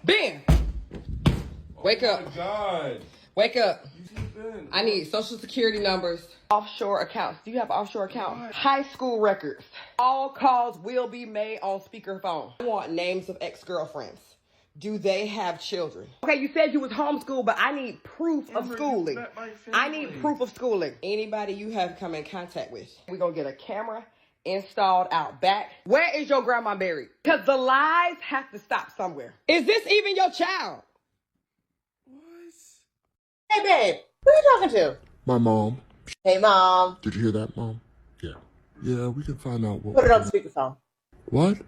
Ben! Wake up. Oh my God. Wake up. You sleeping? I need social security numbers. Offshore accounts. Do you have offshore accounts? What? High school records. All calls will be made on speakerphone. I want names of ex-girlfriends. Do they have children? Okay, you said you was homeschooled, but I need proof of Amber, schooling. you met my I family. need proof of schooling. Anybody you have come in contact with. We're gonna get a camera installed out back. Where is your grandma buried? Because the lies have to stop somewhere. Is this even your child? What? Hey, babe, who are you talking to? My mom. Hey, Mom. Did you hear that, Mom? Yeah. Yeah, we can find out what. Put it on speakerphone. What?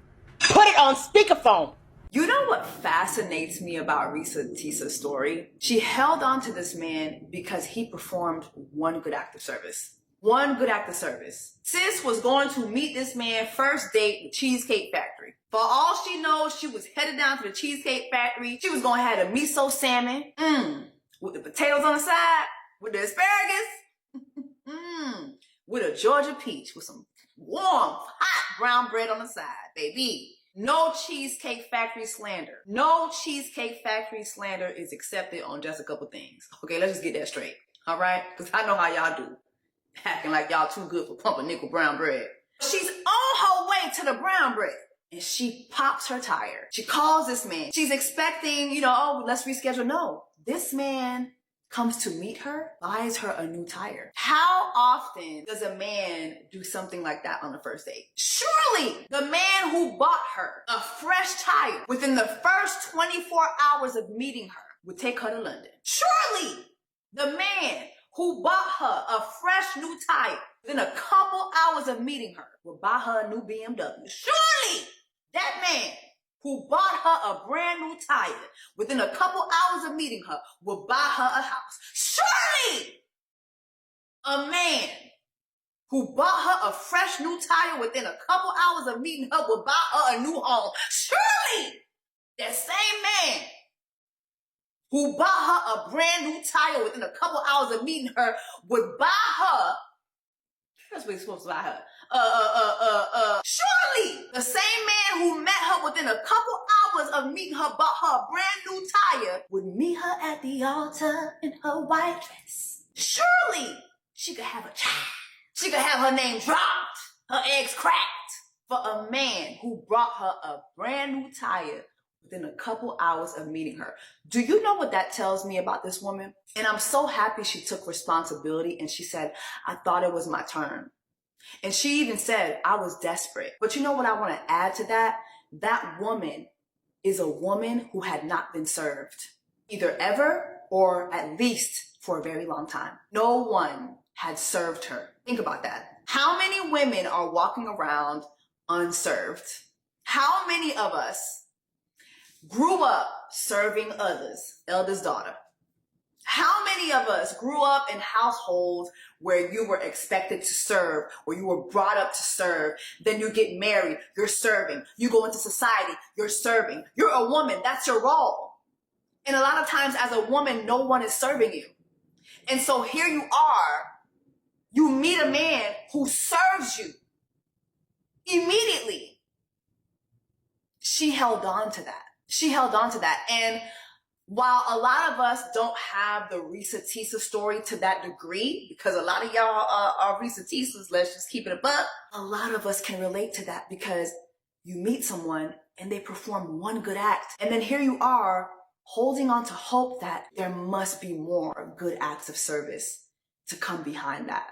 Put it on speakerphone. You know what fascinates me about Reesa Teesa's story? She held on to this man because he performed one good act of service. One good act of service. Sis was going to meet this man first date with Cheesecake Factory. For all she knows, she was headed down to the Cheesecake Factory. She was going to have a miso salmon, with the potatoes on the side, with the asparagus, with a Georgia peach, with some warm, hot brown bread on the side, baby. No Cheesecake Factory slander. No Cheesecake Factory slander is accepted on just a couple things. Okay, let's just get that straight. All right? Because I know how y'all do. Acting like y'all too good for pumpernickel brown bread. She's on her way to the brown bread. And she pops her tire. She calls this man. She's expecting, oh, let's reschedule. No. This man comes to meet her, buys her a new tire. How often does a man do something like that on the first date? Surely the man who bought her a fresh tire within the first 24 hours of meeting her would take her to London. Surely the man who bought her a fresh new tire within a couple hours of meeting her would buy her a new BMW. Surely that man who bought her a brand new tire within a couple hours of meeting her will buy her a house. Surely a man who bought her a fresh new tire within a couple hours of meeting her will buy her a new home. Surely that same man who bought her a brand new tire within a couple hours of meeting her would buy her, that's what he's supposed to buy her. Surely the same man who met her within a couple hours of meeting her bought her a brand new tire would meet her at the altar in her white dress. Surely she could have a child. She could have her name dropped, her eggs cracked for a man who brought her a brand new tire within a couple hours of meeting her. Do you know what that tells me about this woman? And I'm so happy she took responsibility and she said, I thought it was my turn. And she even said, I was desperate. But you know what I want to add to that? That woman is a woman who had not been served, either ever or at least for a very long time. No one had served her. Think about that. How many women are walking around unserved? How many of us grew up serving others, eldest daughter? How many of us grew up in households where you were expected to serve, or you were brought up to serve? Then you get married, you're serving. You go into society, you're serving. You're a woman, that's your role. And a lot of times as a woman, no one is serving you. And so here you are, you meet a man who serves you immediately. She held on to that. She held on to that. And while a lot of us don't have the Reesa Teesa story to that degree, because a lot of y'all are Reesa Teesas, let's just keep it a buck, a lot of us can relate to that because you meet someone and they perform one good act. And then here you are holding on to hope that there must be more good acts of service to come behind that,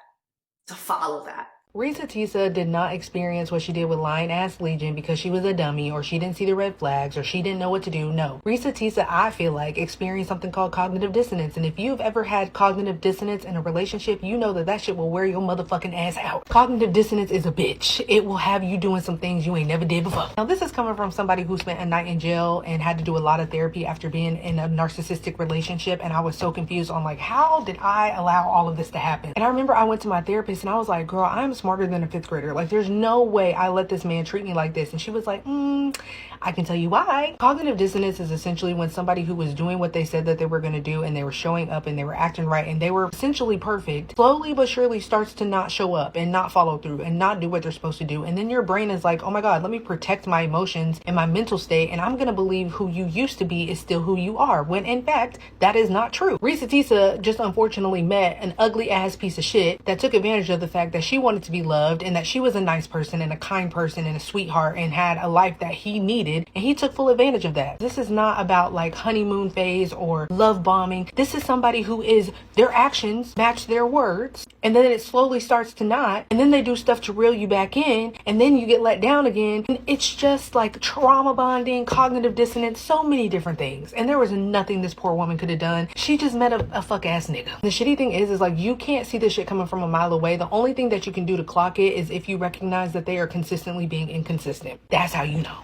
to follow that. Reesa Teesa did not experience what she did with Lion Ass Legion because she was a dummy or she didn't see the red flags or she didn't know what to do. No. Reesa Teesa, I feel like, experienced something called cognitive dissonance. And if you've ever had cognitive dissonance in a relationship, you know that that shit will wear your motherfucking ass out. Cognitive dissonance is a bitch. It will have you doing some things you ain't never did before. Now, this is coming from somebody who spent a night in jail and had to do a lot of therapy after being in a narcissistic relationship. And I was so confused on like, how did I allow all of this to happen? And I remember I went to my therapist and I was like, girl, I'm smarter than a 5th grader. Like, there's no way I let this man treat me like this. And she was like, I can tell you why. Cognitive dissonance is essentially when somebody who was doing what they said that they were going to do, and they were showing up and they were acting right and they were essentially perfect, slowly but surely starts to not show up and not follow through and not do what they're supposed to do. And then your brain is like, oh my God, let me protect my emotions and my mental state, and I'm going to believe who you used to be is still who you are, when in fact, that is not true. Reesa Teesa just unfortunately met an ugly ass piece of shit that took advantage of the fact that she wanted to be loved and that she was a nice person and a kind person and a sweetheart and had a life that he needed, and he took full advantage of that. This is not about like honeymoon phase or love bombing. This is somebody who is, their actions match their words, and then it slowly starts to not, and then they do stuff to reel you back in, and then you get let down again. And it's just like trauma bonding, cognitive dissonance, so many different things. And there was nothing this poor woman could have done. She just met a fuck ass nigga. The shitty thing is like, you can't see this shit coming from a mile away. The only thing that you can do to clock it is if you recognize that they are consistently being inconsistent. That's how you know.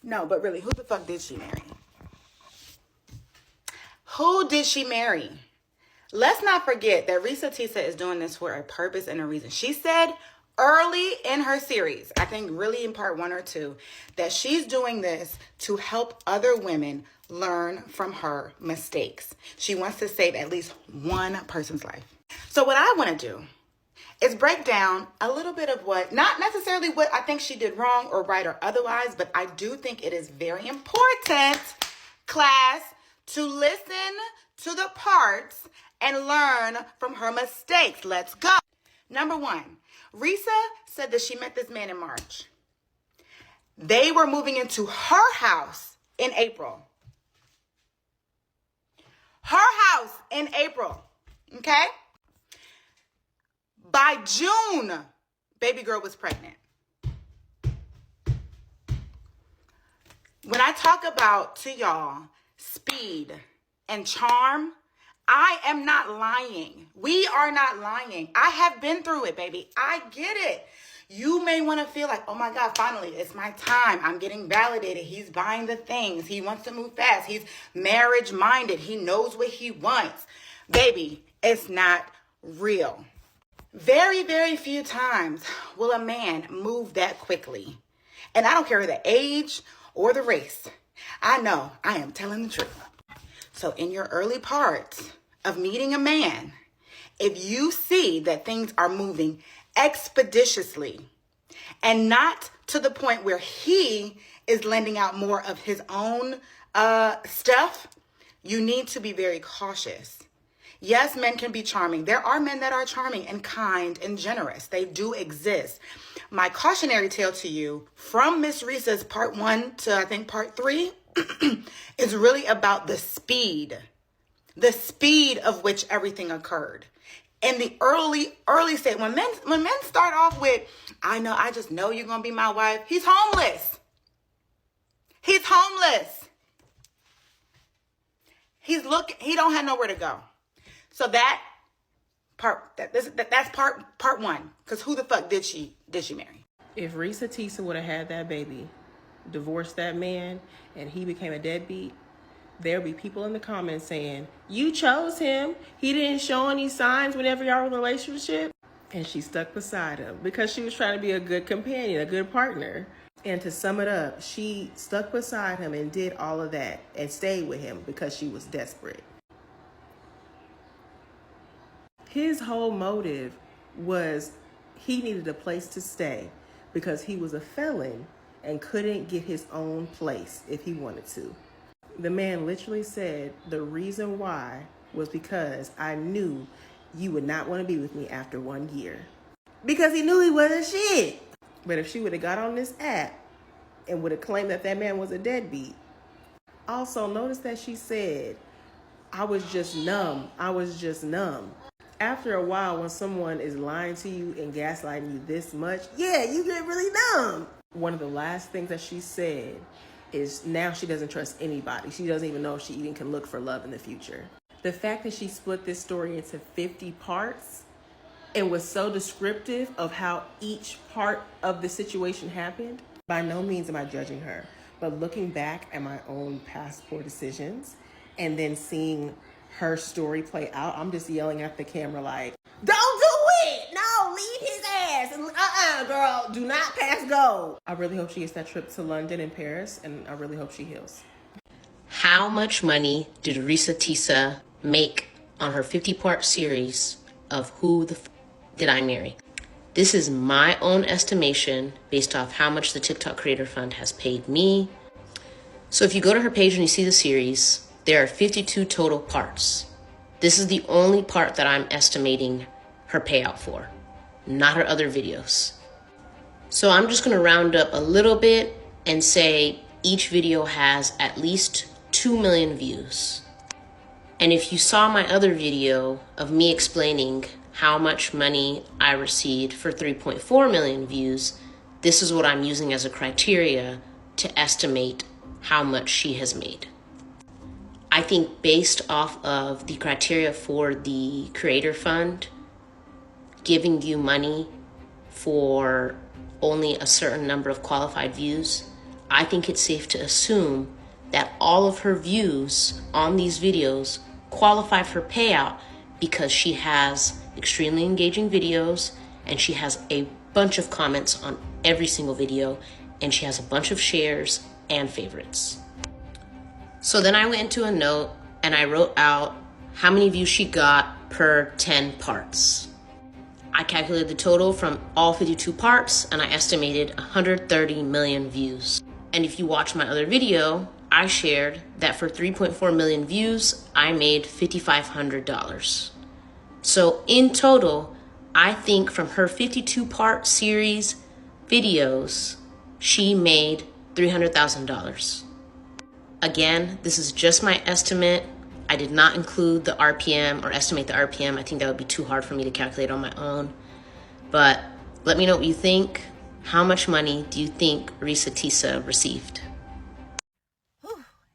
No, but really, who the fuck did she marry? Who did she marry? Let's not forget that Reesa Teesa is doing this for a purpose and a reason. She said early in her series, I think really in part 1 or 2, that she's doing this to help other women learn from her mistakes. She wants to save at least one person's life. So what I want to do is break down a little bit of what, not necessarily what I think she did wrong or right or otherwise, but I do think it is very important, class, to listen to the parts and learn from her mistakes. Let's go. Number 1, Reesa said that she met this man in March. They were moving into her house in April. Her house in April, okay? By June, baby girl was pregnant. When I talk about to y'all speed and charm, I am not lying. We are not lying. I have been through it, baby. I get it. You may want to feel like, oh my God, finally, it's my time. I'm getting validated. He's buying the things. He wants to move fast. He's marriage minded. He knows what he wants. Baby, it's not real. Very, very few times will a man move that quickly. And I don't care the age or the race. I know I am telling the truth. So in your early parts of meeting a man, if you see that things are moving expeditiously and not to the point where he is lending out more of his own stuff, you need to be very cautious. Yes, men can be charming. There are men that are charming and kind and generous. They do exist. My cautionary tale to you from Miss Reesa's part 1 to I think part 3 is really about the speed of which everything occurred. In the early state, when men start off with, I just know you're going to be my wife. He's homeless. He don't have nowhere to go. So that's part 1. Because who the fuck did she marry? If Reesa Teesa would have had that baby, divorced that man, and he became a deadbeat, there'll be people in the comments saying, you chose him. He didn't show any signs whenever y'all were in a relationship. And she stuck beside him because she was trying to be a good companion, a good partner. And to sum it up, she stuck beside him and did all of that and stayed with him because she was desperate. His whole motive was he needed a place to stay because he was a felon and couldn't get his own place if he wanted to. The man literally said the reason why was because I knew you would not want to be with me after 1 year. Because he knew he wasn't shit. But if she would have got on this app and would have claimed that that man was a deadbeat. Also, notice that she said, I was just numb. After a while, when someone is lying to you and gaslighting you this much, yeah, you get really numb. One of the last things that she said is now she doesn't trust anybody. She doesn't even know if she even can look for love in the future. The fact that she split this story into 50 parts and was so descriptive of how each part of the situation happened, by no means am I judging her. But looking back at my own past poor decisions and then seeing her story play out, I'm just yelling at the camera like, don't do it! No, leave his girl. Do not pass go. I really hope she gets that trip to London and Paris, and I really hope she heals. How much money did Reesa Teesa make on her 50-part series of Who the Did I Marry? This is my own estimation based off how much the TikTok Creator Fund has paid me. So if you go to her page and you see the series, there are 52 total parts. This is the only part that I'm estimating her payout for, not her other videos. So I'm just gonna round up a little bit and say each video has at least 2 million views. And if you saw my other video of me explaining how much money I received for 3.4 million views, this is what I'm using as a criteria to estimate how much she has made. I think based off of the criteria for the Creator Fund, giving you money for only a certain number of qualified views, I think it's safe to assume that all of her views on these videos qualify for payout because she has extremely engaging videos and she has a bunch of comments on every single video and she has a bunch of shares and favorites. So then I went into a note and I wrote out how many views she got per 10 parts. I calculated the total from all 52 parts and I estimated 130 million views. And if you watch my other video, I shared that for 3.4 million views, I made $5,500. So in total, I think from her 52-part series videos, she made $300,000. Again, this is just my estimate. I did not include the RPM or estimate the RPM. I think that would be too hard for me to calculate on my own. But let me know what you think. How much money do you think Reesa Teesa received?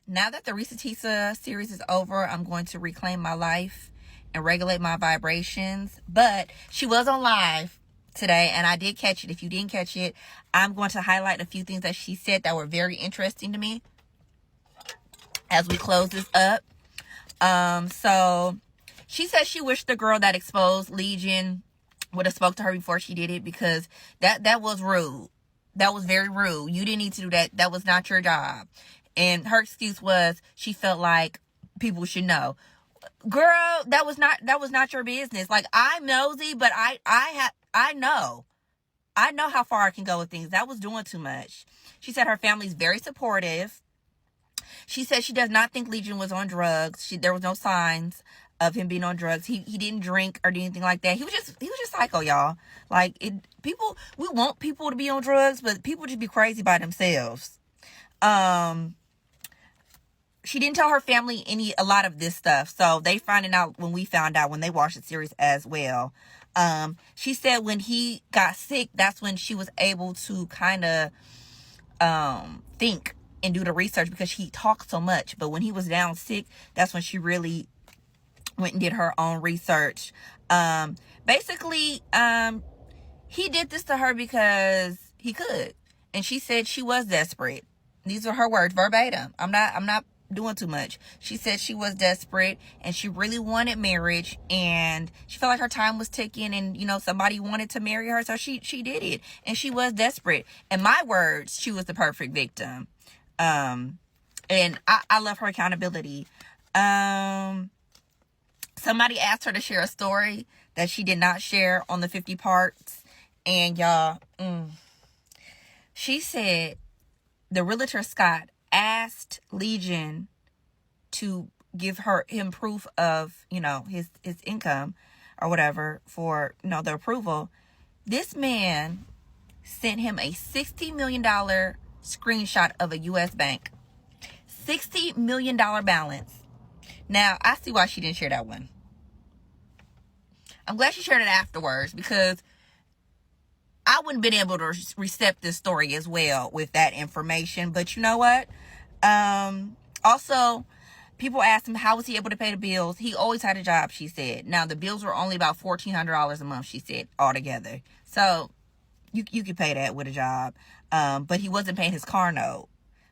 Now that the Reesa Teesa series is over, I'm going to reclaim my life and regulate my vibrations. But she was on live today and I did catch it. If you didn't catch it, I'm going to highlight a few things that she said that were very interesting to me as we close this up. So she said she wished the girl that exposed Legion would have spoke to her before she did it because that was rude. That was very rude. You didn't need to do that. That was not your job. And her excuse was she felt like people should know. Girl, that was not your business. Like, I'm nosy, but I know how far I can go with things. That was doing too much. She said her family's very supportive. She said she does not think Legion was on drugs. There was no signs of him being on drugs. He didn't drink or do anything like that. He was just psycho, y'all. Like, we want people to be on drugs, but people just be crazy by themselves. She didn't tell her family a lot of this stuff. So they finding out when we found out when they watched the series as well. She said when he got sick, that's when she was able to kind of think and do the research because he talked so much. But when he was down sick, that's when she really went and did her own research. Basically, he did this to her because he could. And she said she was desperate. These are her words, verbatim. I'm not doing too much. She said she was desperate and she really wanted marriage and she felt like her time was ticking and, somebody wanted to marry her. So she did it and she was desperate. In my words, she was the perfect victim. And I love her accountability. Somebody asked her to share a story that she did not share on the 50 parts. And y'all, she said the realtor Scott asked Legion to give him proof of, his income or whatever for, the approval. This man sent him a $60 million screenshot of a U.S. bank. $60 million balance. Now, I see why she didn't share that one. I'm glad she shared it afterwards because I wouldn't have been able to accept this story as well with that information. But you know what? Also, people asked him how was he able to pay the bills. He always had a job, she said. Now, the bills were only about $1,400 a month, she said, altogether. So, you could pay that with a job. But he wasn't paying his car note.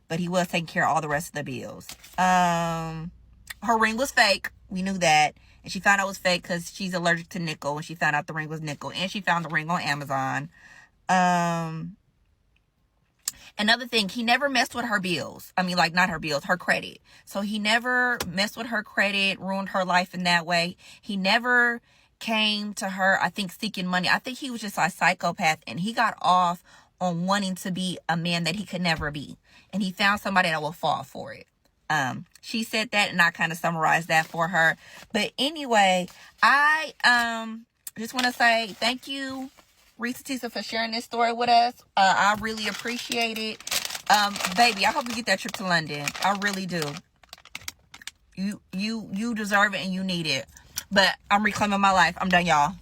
But he was taking care of all the rest of the bills. Her ring was fake. We knew that. And she found out it was fake because she's allergic to nickel. And she found out the ring was nickel. And she found the ring on Amazon. Another thing, he never messed with her bills. I mean, like, not her bills, her credit. So he never messed with her credit, ruined her life in that way. He never came to her, I think, seeking money. I think he was just a psychopath, and he got off on wanting to be a man that he could never be. And he found somebody that will fall for it. She said that, and I kind of summarized that for her. But anyway, I just want to say thank you, Reesa Teesa, for sharing this story with us. I really appreciate it. Baby, I hope you get that trip to London. I really do. You deserve it and you need it. But I'm reclaiming my life. I'm done, y'all.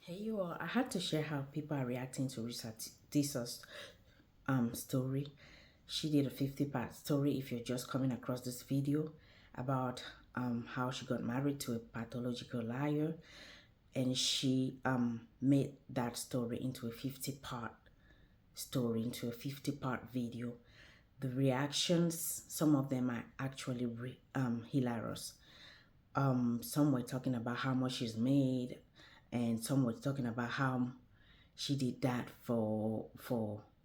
Hey you all, I had to share how people are reacting to Reesa Teesa's story. She did a 50-part story, if you're just coming across this video, about how she got married to a pathological liar, and she made that story into a 50-part story, into a 50-part video. The reactions, some of them are actually hilarious. Some were talking about how much she's made, and some were talking about how she did that for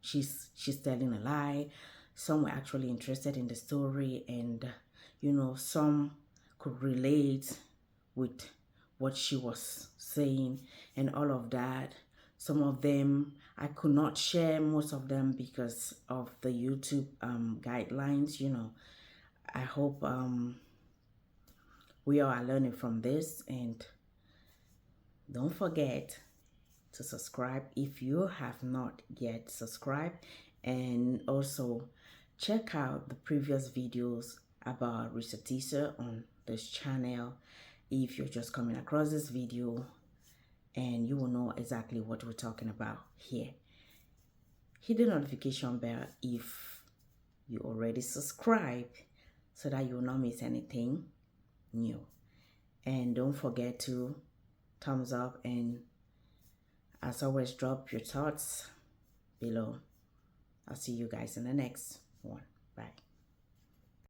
she's telling a lie. Some were actually interested in the story, and you know, some could relate with what she was saying and all of that. Some of them I could not share, most of them, because of the YouTube guidelines. You know, I hope we all are learning from this, and don't forget to subscribe if you have not yet subscribed, and also check out the previous videos about Reesa Teesa on this channel if you're just coming across this video, and you will know exactly what we're talking about here. Hit the notification bell if you already subscribed so that you will not miss anything new, and don't forget to thumbs up, and as always, drop your thoughts below. I'll see you guys in the next one.